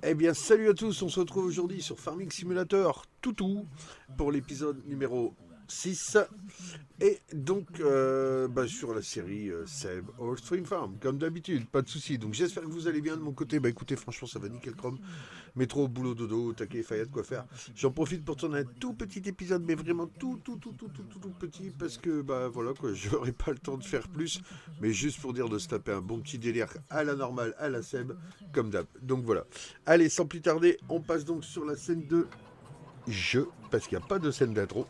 Eh bien, salut à tous, on se retrouve aujourd'hui sur Farming Simulator Toutou pour l'épisode numéro 6 et donc sur la série Seb or Stream Farm, comme d'habitude, pas de soucis. Donc j'espère que vous allez bien de mon côté. Bah écoutez, franchement, ça va nickel chrome. Métro, boulot, dodo, taquet, faillite, quoi faire. J'en profite pour tourner un tout petit épisode, mais vraiment tout petit, parce que bah voilà quoi, j'aurai pas le temps de faire plus, mais juste pour dire de se taper un bon petit délire à la normale, à la Seb, comme d'hab. Donc voilà. Allez, sans plus tarder, on passe donc sur la scène de jeu, parce qu'il n'y a pas de scène d'intro.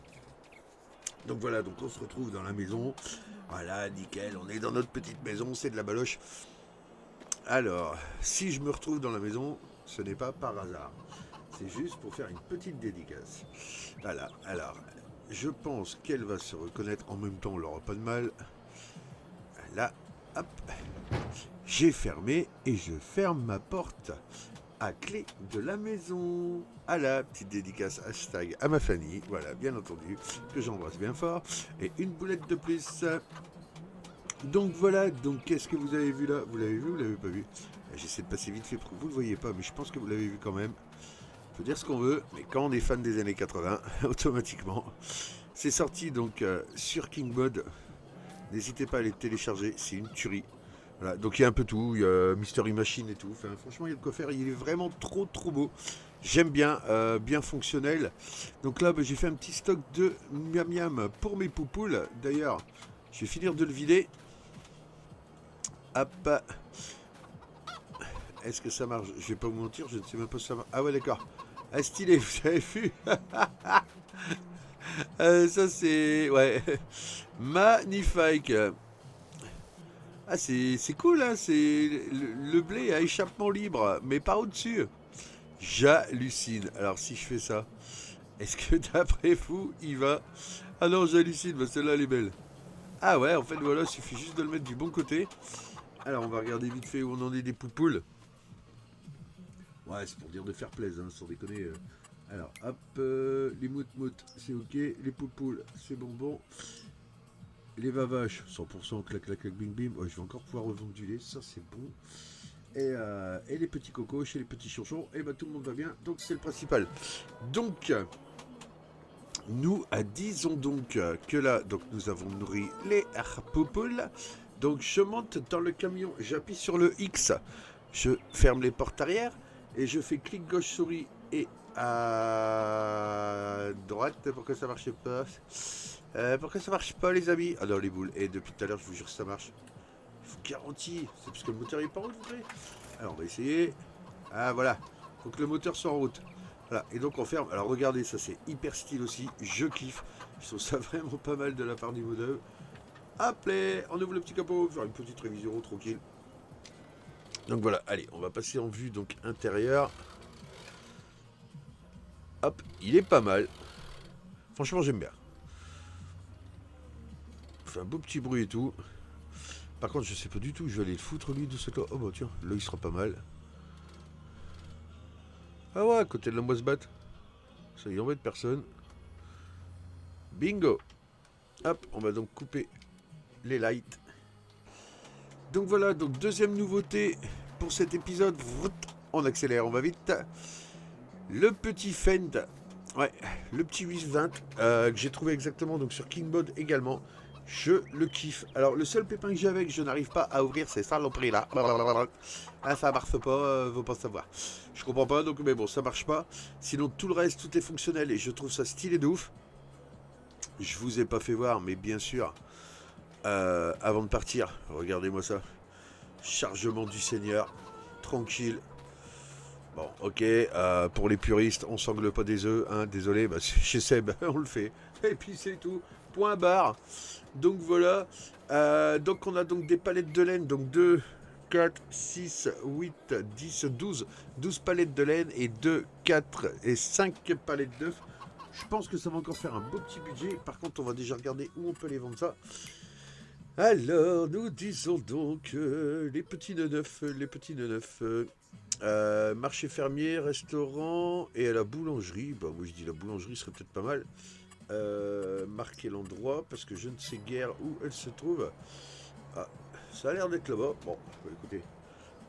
Donc voilà, donc on se retrouve dans la maison. Voilà, nickel, on est dans notre petite maison, c'est de la baloche. Alors, si je me retrouve dans la maison, ce n'est pas par hasard. C'est juste pour faire une petite dédicace. Voilà, alors, je pense qu'elle va se reconnaître. En même temps, on n'aura pas de mal. Là, hop, j'ai fermé et je ferme ma porte à clé de la maison. À la petite dédicace hashtag à ma famille, voilà, bien entendu, que j'embrasse bien fort. Et une boulette de plus. Donc voilà, donc qu'est-ce que vous avez vu là? Vous l'avez vu ou vous l'avez pas vu? J'essaie de passer vite fait pour que vous ne le voyez pas, mais je pense que vous l'avez vu quand même. On peut dire ce qu'on veut, mais quand on est fan des années 80, automatiquement, c'est sorti donc sur KingMod. N'hésitez pas à les télécharger, c'est une tuerie. Voilà, donc il y a un peu tout, il y a Mystery Machine et tout. Enfin, franchement, il y a de quoi faire. Il est vraiment trop beau. J'aime bien, bien fonctionnel. Donc là, bah, j'ai fait un petit stock de miam miam pour mes poupoules. D'ailleurs, je vais finir de le vider. Hop. Est-ce que ça marche? Je vais pas vous mentir, je ne sais même pas si ça marche. Ah ouais, d'accord. Ah, stylé, vous avez vu? Ça, c'est... Ouais. Magnifique. Ah, c'est cool, hein. C'est le blé à échappement libre, mais par au-dessus. J'hallucine. Alors, si je fais ça, est-ce que d'après vous, il va... Ah non, j'hallucine, bah, celle-là, elle est belle. Ah ouais, en fait, voilà, il suffit juste de le mettre du bon côté. Alors, on va regarder vite fait où on en est des poupoules. Ouais, c'est pour dire de faire plaisir, hein, sans déconner. Alors, hop, les moutes, c'est ok. Les poupoules, c'est bonbon. Les vavaches, 100% clac clac clac bing bing. Ouais, je vais encore pouvoir revendre du lait, ça c'est bon. Et les petits cocos chez les petits chonchons, et bah tout le monde va bien, donc c'est le principal. Donc, nous disons donc que là, donc nous avons nourri les poupoules. Donc je monte dans le camion, j'appuie sur le X, je ferme les portes arrière et je fais clic gauche souris et à droite. Pourquoi ça marche pas? Pourquoi ça marche pas les amis? Ah non les boules. Et depuis tout à l'heure je vous jure que ça marche. Je vous garantis. C'est parce que le moteur est pas en route vous savez. Alors on va essayer. Ah voilà. Faut que le moteur soit en route. Voilà. Et donc on ferme. Alors regardez ça c'est hyper style aussi. Je kiffe. Je trouve ça vraiment pas mal de la part du modèle. Hop là, on ouvre le petit capot, faire une petite révision tranquille. Donc voilà, allez, on va passer en vue donc intérieure. Hop, il est pas mal. Franchement, j'aime bien. Il fait un beau petit bruit et tout. Par contre, je sais pas du tout où je vais aller le foutre lui de ce là. Oh bah tiens, là il sera pas mal. Ah ouais, à côté de la moisse batte. Ça y embête personne. Bingo. Hop, on va donc couper les lights. Donc voilà, donc deuxième nouveauté pour cet épisode. On accélère, on va vite. Le petit Fend. Ouais, le petit 820 que j'ai trouvé exactement donc sur KingMod également. Je le kiffe. Alors le seul pépin que j'ai avec, je n'arrive pas à ouvrir ces saloperies là. Ah ça marche pas, faut pas savoir. Je comprends pas donc mais bon ça marche pas. Sinon tout le reste tout est fonctionnel et je trouve ça stylé de ouf. Je vous ai pas fait voir mais bien sûr avant de partir, regardez-moi ça. Chargement du Seigneur, tranquille. Bon, ok, pour les puristes, on sangle pas des œufs, hein, désolé, bah, chez Seb, on le fait. Et puis c'est tout, point barre. Donc voilà, donc on a donc des palettes de laine, donc 2, 4, 6, 8, 10, 12. 12 palettes de laine et 2, 4 et 5 palettes d'œufs. Je pense que ça va encore faire un beau petit budget. Par contre, on va déjà regarder où on peut les vendre ça. Alors, nous disons donc les petits neufs. Marché fermier, restaurant et à la boulangerie. Bah moi je dis la boulangerie serait peut-être pas mal. Marquer l'endroit parce que je ne sais guère où elle se trouve. Ah, ça a l'air d'être là-bas. Bon, bah, écoutez.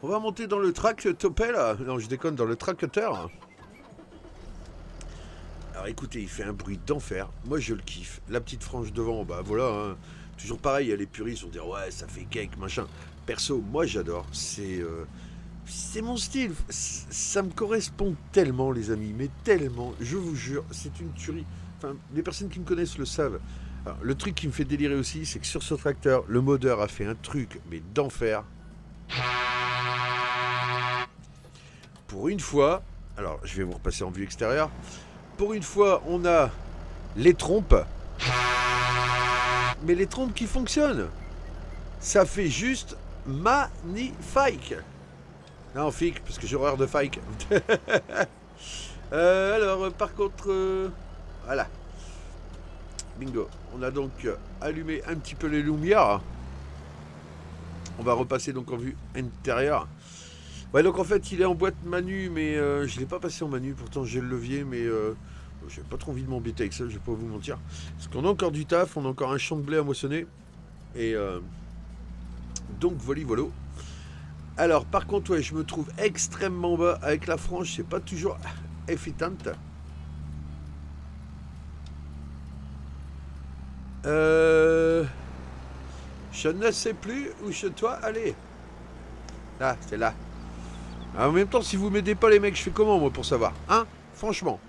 On va monter dans le tractopelle. Non, je déconne, dans le tracteur. Alors écoutez, il fait un bruit d'enfer. Moi, je le kiffe. La petite frange devant, bah voilà. Hein. Toujours pareil, il y a les puristes vont dire ouais, ça fait cake, machin. Perso, moi, j'adore. C'est mon style. Ça me correspond tellement, les amis. Mais tellement. Je vous jure, c'est une tuerie. Enfin, les personnes qui me connaissent le savent. Alors, le truc qui me fait délirer aussi, c'est que sur ce tracteur, le modeur a fait un truc, mais d'enfer. Pour une fois, alors je vais vous repasser en vue extérieure. Pour une fois, on a les trompes, mais les trompes qui fonctionnent. Ça fait juste magnifique. Non, fake, parce que j'ai horreur de fake. Alors, par contre, voilà. Bingo. On a donc allumé un petit peu les lumières. On va repasser donc en vue intérieure. Ouais, donc en fait, il est en boîte manu, mais je ne l'ai pas passé en manu. Pourtant, j'ai le levier, mais j'ai pas trop envie de m'embêter avec ça, je vais pas vous mentir. Parce qu'on a encore du taf, on a encore un champ de blé à moissonner. Et donc, voilà. Alors, par contre, ouais, je me trouve extrêmement bas avec la frange, c'est pas toujours efficient. Je ne sais plus où je dois aller. Là, c'est là. En même temps, si vous m'aidez pas, les mecs, je fais comment, moi, pour savoir? Hein? Franchement.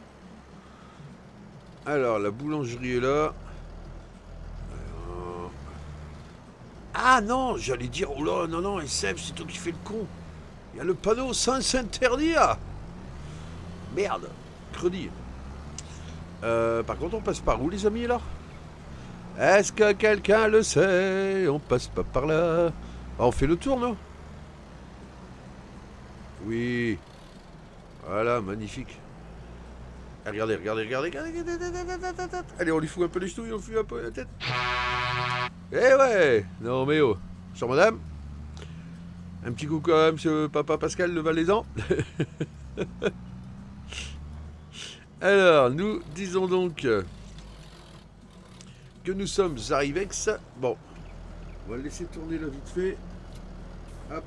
Alors, la boulangerie est là. Ah non, j'allais dire, oh là, non, SF, c'est toi qui fais le con. Il y a le panneau sans s'interdire. Merde, crédit. Par contre, on passe par où, les amis, là? Est-ce que quelqu'un le sait? On passe pas par là. Ah, on fait le tour, non? Oui. Voilà, magnifique. Regardez. Allez, on lui fout un peu les ch'touilles, on lui fout un peu la tête. Eh ouais. Non, mais oh. Sur madame. Un petit coucou à monsieur papa Pascal le Valaisan. Alors, nous disons donc que nous sommes Arrivex. Bon, on va le laisser tourner là vite fait. Hop.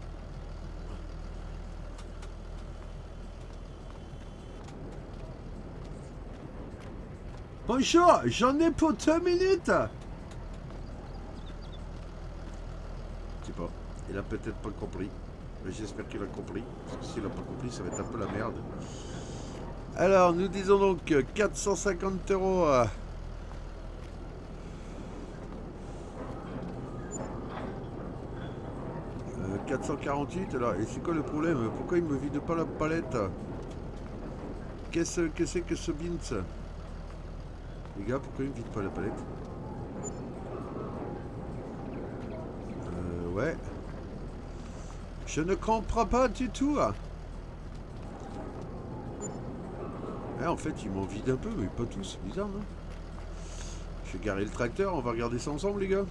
Bonjour, j'en ai pour 2 minutes. Je sais pas, il a peut-être pas compris. Mais j'espère qu'il a compris. Parce que s'il a pas compris, ça va être un peu la merde. Alors, nous disons donc 450 euros. 448, alors, et c'est quoi le problème? Pourquoi il me vide pas la palette? Qu'est-ce que c'est que ce bint? Les gars, pourquoi il me vide pas la palette? Ouais. Je ne comprends pas du tout. Ouais, en fait, il m'en vide un peu, mais pas tous, c'est bizarre, non? Je vais garer le tracteur, on va regarder ça ensemble, les gars.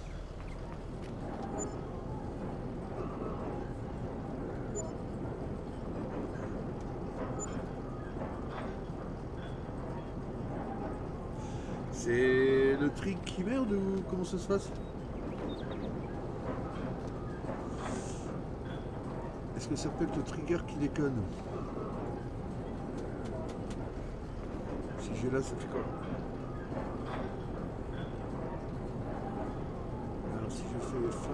C'est le trick qui merde ou comment ça se passe? Est-ce que ça peut être le trigger qui déconne? Si j'ai là, ça fait quoi? Alors si je fais F1...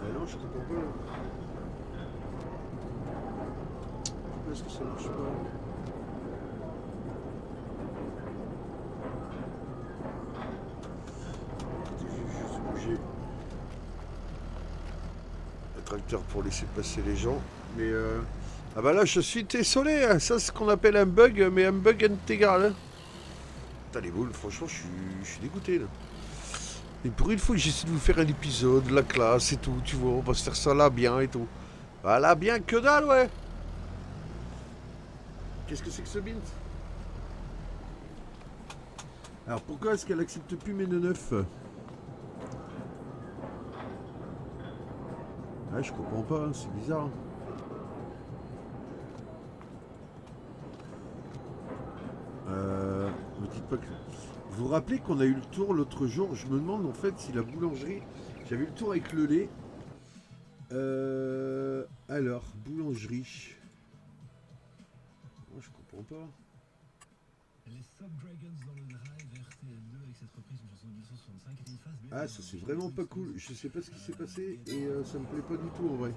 Ah non, je comprends pas là. Pourquoi est-ce que ça marche pas? Écoutez, je vais juste bouger le tracteur pour laisser passer les gens. Mais ah bah là, je suis désolé, hein. Ça c'est ce qu'on appelle un bug, mais un bug intégral. Hein. Putain, les boules, franchement, je suis dégoûté là. Et pour une fois que j'essaie de vous faire un épisode, la classe et tout, tu vois, on va se faire ça là bien et tout. Bah là bien que dalle, ouais. Qu'est-ce que c'est que ce bint? Alors pourquoi est-ce qu'elle accepte plus mes nœuds neufs? Ah, je comprends pas, hein, c'est bizarre. Hein. Me dites pas que... Vous vous rappelez qu'on a eu le tour l'autre jour? Je me demande en fait si la boulangerie J'avais eu le tour avec le lait. Alors, boulangerie. Oh, je comprends pas. Les Subdragons dans le drive RTL2 avec cette reprise d'une chanson de 1965 et une phase B. Ah, ça c'est vraiment pas cool. Je sais pas ce qui s'est passé et ça me plaît pas du tout en vrai.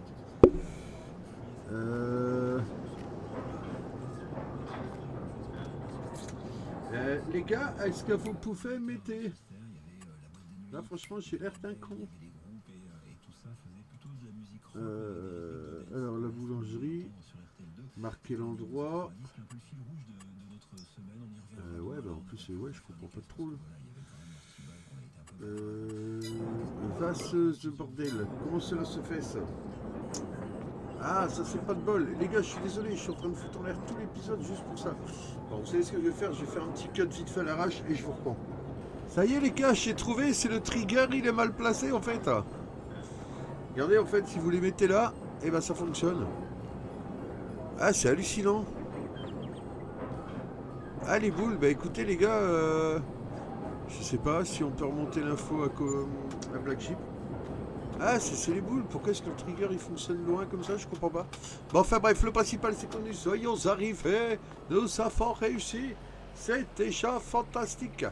Les gars, est-ce que vous pouvez m'aider? Là, franchement, j'ai l'air d'un con. Alors, la boulangerie, marquer l'endroit. Ouais, bah en plus, ouais, je comprends pas trop. Vasse de bordel. Comment cela se fait ça? Ah, ça c'est pas de bol. Les gars, je suis désolé, je suis en train de foutre en l'air tout l'épisode juste pour ça. Bon, vous savez ce que je vais faire? Je vais faire un petit cut vite fait à l'arrache et je vous reprends. Ça y est les gars, j'ai trouvé, c'est le trigger, il est mal placé en fait. Regardez en fait, si vous les mettez là, et ben ça fonctionne. Ah, c'est hallucinant. Ah les boules, bah écoutez les gars, je sais pas si on peut remonter l'info à Black Sheep. Ah c'est les boules, pourquoi est-ce que le trigger il fonctionne loin comme ça, je comprends pas. Bon enfin bref, le principal c'est que nous soyons arrivés, nous avons réussi, c'est déjà fantastique.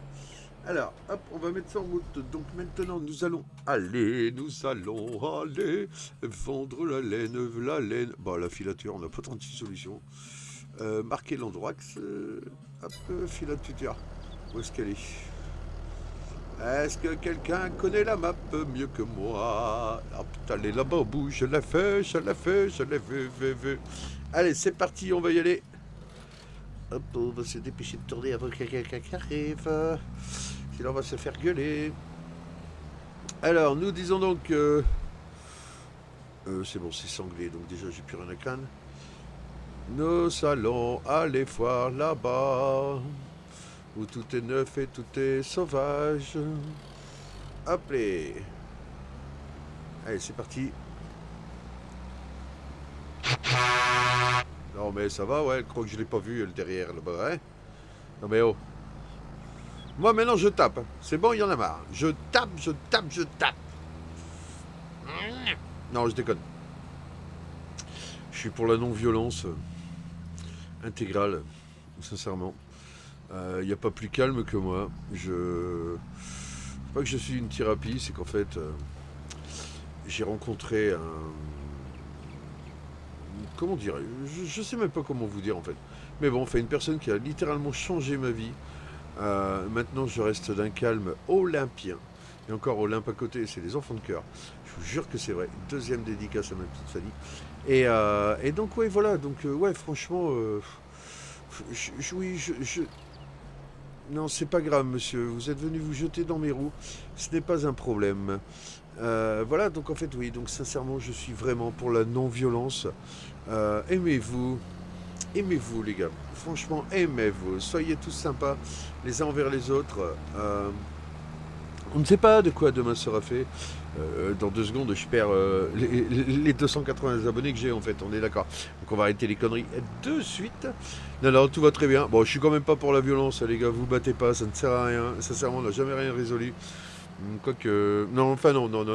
Alors, hop, on va mettre ça en route. Donc maintenant, nous allons aller vendre la laine. Bah, la filature, on n'a pas 36 solutions. Marquer l'endroit, hop, filature. Où est-ce qu'elle est? Est-ce que quelqu'un connaît la map mieux que moi? Ah putain, elle est là-bas au bout, je l'ai vu. Allez, c'est parti, on va y aller. Hop, on va se dépêcher de tourner avant qu'il y ait quelqu'un qui arrive. Sinon on va se faire gueuler. Alors, nous disons donc que... c'est bon, c'est sanglé, donc déjà j'ai plus rien à craindre. Nous allons aller voir là-bas, où tout est neuf et tout est sauvage. Hop les. Allez, c'est parti. Non mais ça va, ouais, elle croit que je l'ai pas vu, elle derrière là-bas, hein. Non mais oh. Moi maintenant je tape. C'est bon, il y en a marre. Je tape. Non, je déconne. Je suis pour la non-violence intégrale, sincèrement. Il n'y a pas plus calme que moi. C'est pas que je suis une thérapie, c'est qu'en fait, j'ai rencontré un... Comment dire? Je sais même pas comment vous dire en fait. Mais bon, enfin une personne qui a littéralement changé ma vie. Maintenant, je reste d'un calme olympien. Et encore Olympe à côté, c'est les enfants de cœur. Je vous jure que c'est vrai. Deuxième dédicace à ma petite Fanny. Et donc, ouais, voilà. Donc, ouais, franchement, oui, non, c'est pas grave, monsieur. Vous êtes venu vous jeter dans mes roues. Ce n'est pas un problème. Voilà, donc en fait, oui. Donc, sincèrement, je suis vraiment pour la non-violence. Aimez-vous. Aimez-vous les gars, franchement aimez-vous, soyez tous sympas les uns envers les autres. On ne sait pas de quoi demain sera fait. Dans 2 secondes je perds les 280 abonnés que j'ai en fait, on est d'accord. Donc on va arrêter les conneries de suite. Non, tout va très bien. Bon, je suis quand même pas pour la violence les gars, vous battez pas, ça ne sert à rien. Sincèrement, on n'a jamais rien résolu. Quoique... Non, enfin non. Non,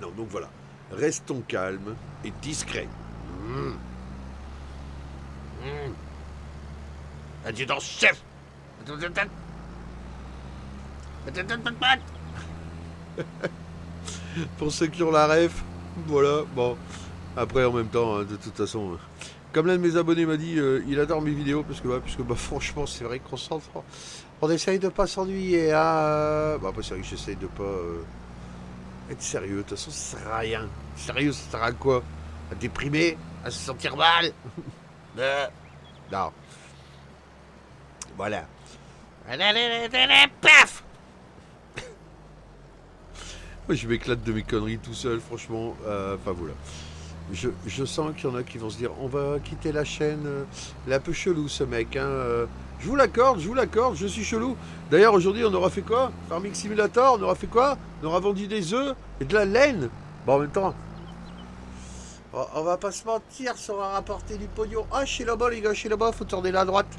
donc voilà. Restons calmes et discrets. Adjudant-chef. Pour ceux qui ont la ref, voilà, bon. Après, en même temps, hein, de toute façon, comme l'un de mes abonnés m'a dit, il adore mes vidéos, parce que franchement, c'est vrai on essaye de pas s'ennuyer, hein. Après, c'est vrai que j'essaye de pas être sérieux, de toute façon, ça sert à rien. Sérieux, ça sert à quoi? À déprimer? À se sentir mal? Non. Voilà. Paf. Moi, je m'éclate de mes conneries tout seul, franchement. Enfin, voilà. Je sens qu'il y en a qui vont se dire, on va quitter la chaîne. Il est un peu chelou, ce mec. Hein. Je vous l'accorde, je suis chelou. D'ailleurs, aujourd'hui, on aura fait quoi? Farming Simulator, on aura fait quoi? On aura vendu des œufs et de la laine. Bon, en même temps... On va pas se mentir, ça aura rapporté du pognon. Ah, chez là-bas, les gars, faut tourner là à droite.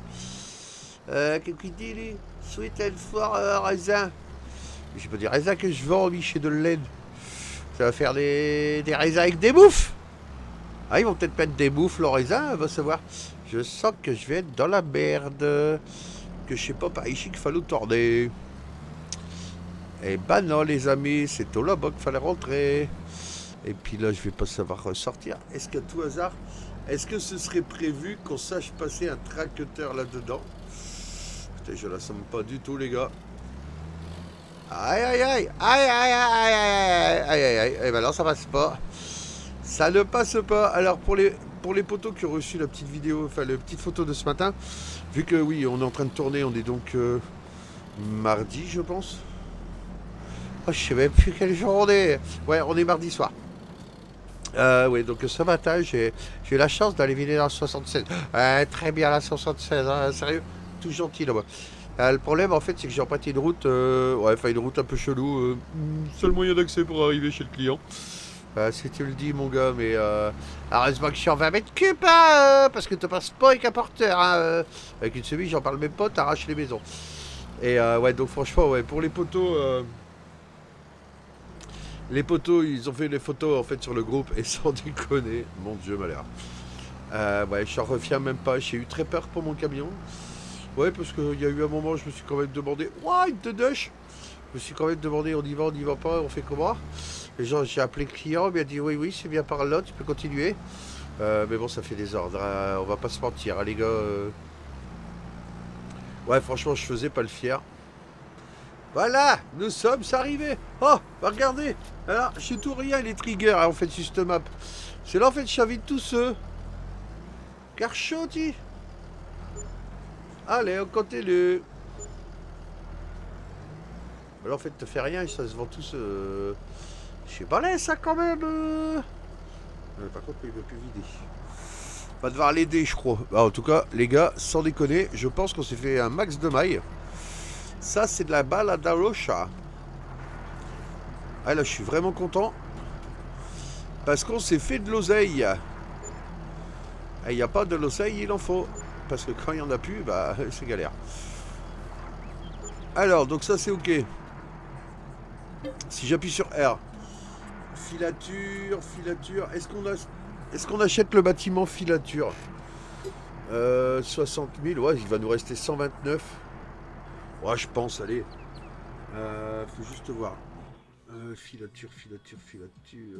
Qu'est-ce qu'il dit, lui? Sweet and for raisin. J'ai pas des raisins que je vends, Michel de laine. Ça va faire des raisins avec des bouffes. Ah, ils vont peut-être mettre des bouffes, leurs raisins, on va savoir. Je sens que je vais être dans la merde. Que je sais pas par ici qu'il fallait tourner. Eh ben non, les amis, c'est au là-bas qu'il fallait rentrer. Et puis là, je vais pas savoir ressortir. Est-ce qu'à tout hasard, est-ce que ce serait prévu qu'on sache passer un tracteur là-dedans? Putain, je la sens pas du tout, les gars. Aïe, aïe, aïe, aïe, aïe, aïe, aïe, aïe, aïe, aïe. Eh ben non, ça passe pas. Ça ne passe pas. Alors, pour les potos qui ont reçu la petite vidéo, enfin, la petite photo de ce matin, vu que oui, on est en train de tourner, on est donc mardi, je pense. Oh, je sais même plus quel jour on est. Ouais, on est mardi soir. Oui, donc ce matin, j'ai eu la chance d'aller vider la 76. Très bien, la 76, hein, sérieux, tout gentil là-bas. Le problème, en fait, c'est que j'ai emprunté une route, une route un peu chelou. Seul moyen d'accès pour arriver chez le client. Si tu le dis, mon gars, mais heureusement que je suis en 20 mètres cubes, hein, parce que tu passes pas avec un porteur. Hein, avec une semi, j'en parle même pas, t'arraches les maisons. Et ouais, donc franchement, ouais, pour les poteaux. Les poteaux, ils ont fait les photos en fait sur le groupe et sans déconner, mon Dieu, malheur. Ouais, je n'en reviens même pas. J'ai eu très peur pour mon camion. Ouais, parce qu'il y a eu un moment, je me suis quand même demandé, ouais, de Dush. Je me suis quand même demandé, on y va pas, on fait comment? Et genre, j'ai appelé le client, il m'a dit, oui, oui, c'est bien par là, tu peux continuer. Mais bon, ça fait des ordres, hein, on va pas se mentir, hein, les gars. Ouais, franchement, je faisais pas le fier. Voilà, nous sommes arrivés. Oh, bah regardez. Alors, chez tout rien, les triggers, en fait, Systemap. C'est là, en fait, j'invite tous ceux. Carchoti. Allez, on continue. Alors, en fait, te fais rien, ça se vend tous. Je sais pas, là, ça quand même. Par contre, il veut plus vider. Va devoir l'aider, je crois. Bah, en tout cas, les gars, sans déconner, je pense qu'on s'est fait un max de mailles. Ça, c'est de la balada rocha. Ah là, je suis vraiment content. Parce qu'on s'est fait de l'oseille. Et il n'y a pas de l'oseille, il en faut. Parce que quand il n'y en a plus, bah, c'est galère. Alors, donc ça, c'est OK. Si j'appuie sur R. Filature, filature. Est-ce qu'on achète le bâtiment filature 60 000. Ouais, il va nous rester 129. Ouais, je pense, allez. Faut juste voir. Filature, filature, filature.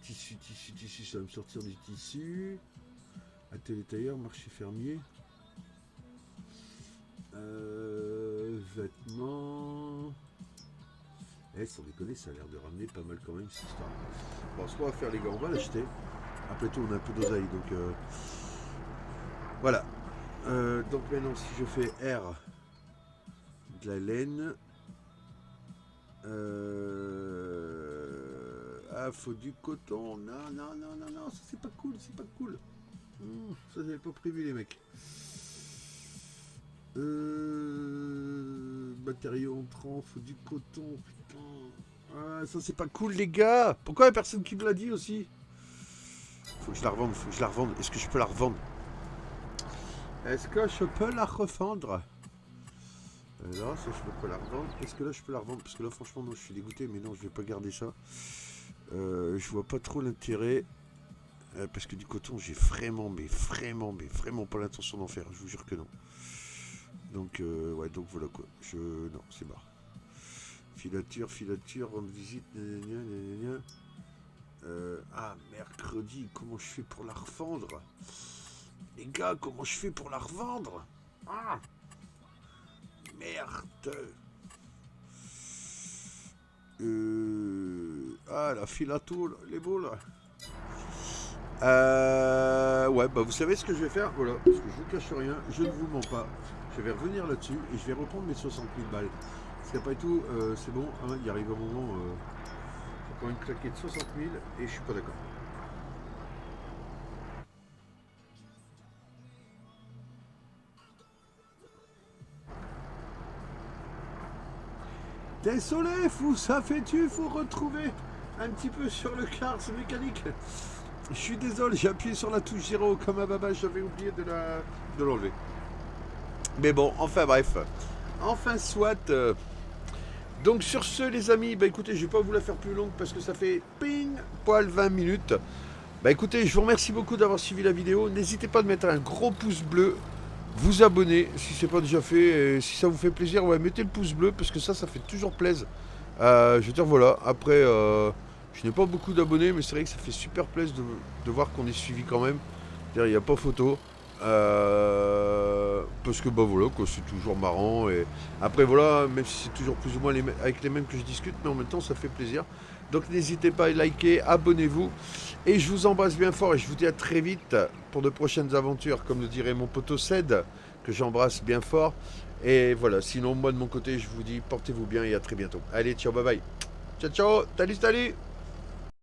Tissu, tissu, tissu, ça va me sortir du tissu. Atelier tailleur, marché fermier. Vêtements. Sans déconner, ça a l'air de ramener pas mal quand même cette histoire. Bon, ce qu'on va faire, les gars, on va l'acheter. Après tout, on a un peu d'oseille, donc voilà. Donc maintenant, si je fais R, de la laine. Ah, faut du coton. Non, non, non, non, non, ça c'est pas cool, c'est pas cool. Ça j'avais pas prévu, les mecs. Matériaux entrants, faut du coton, putain. Ah, ça c'est pas cool, les gars. Pourquoi il y a personne qui me l'a dit aussi? Faut que je la revende, faut que je la revende. Est-ce que je peux la revendre? Est-ce que je peux la revendre? Là, ça je peux pas la revendre. Est-ce que là je peux la revendre? Parce que là franchement non, je suis dégoûté, mais non, je vais pas garder ça. Je vois pas trop l'intérêt. Parce que du coton, j'ai vraiment pas l'intention d'en faire. Je vous jure que non. Donc ouais, donc voilà quoi. Non, c'est barre. Filature, filature, rendre visite. Mercredi, comment je fais pour la revendre? Les gars, comment je fais pour la revendre? Ah, merde. La filature, les boules. Ouais, bah vous savez ce que je vais faire, voilà, parce que je vous cache rien, je ne vous mens pas. Je vais revenir là-dessus et je vais reprendre mes 60 000 balles. Parce qu'après tout, c'est bon, hein, il arrive un moment, j'ai quand même claqué de 60 000 et je suis pas d'accord. Désolé, ça fait-tu, faut retrouver un petit peu sur le cars mécanique. Je suis désolé, j'ai appuyé sur la touche 0 comme un baba, j'avais oublié de l'enlever. Mais bon, enfin bref. Enfin soit. Donc sur ce les amis, bah écoutez, je vais pas vous la faire plus longue parce que ça fait ping poil 20 minutes. Bah écoutez, je vous remercie beaucoup d'avoir suivi la vidéo. N'hésitez pas de mettre un gros pouce bleu, vous abonner si c'est pas déjà fait. Et si ça vous fait plaisir, ouais, mettez le pouce bleu parce que ça fait toujours plaisir. Je veux dire voilà, après je n'ai pas beaucoup d'abonnés mais c'est vrai que ça fait super plaisir de voir qu'on est suivi quand même. C'est-à-dire, il n'y a pas photo. Parce que bah voilà quoi, c'est toujours marrant et après voilà, même si c'est toujours plus ou moins avec les mêmes que je discute, mais en même temps ça fait plaisir. Donc n'hésitez pas à liker, abonnez-vous et je vous embrasse bien fort et je vous dis à très vite pour de prochaines aventures, comme le dirait mon poteau Ced, que j'embrasse bien fort. Et voilà, sinon moi de mon côté je vous dis portez-vous bien et à très bientôt. Allez, ciao, bye bye. Ciao ciao, salut salut.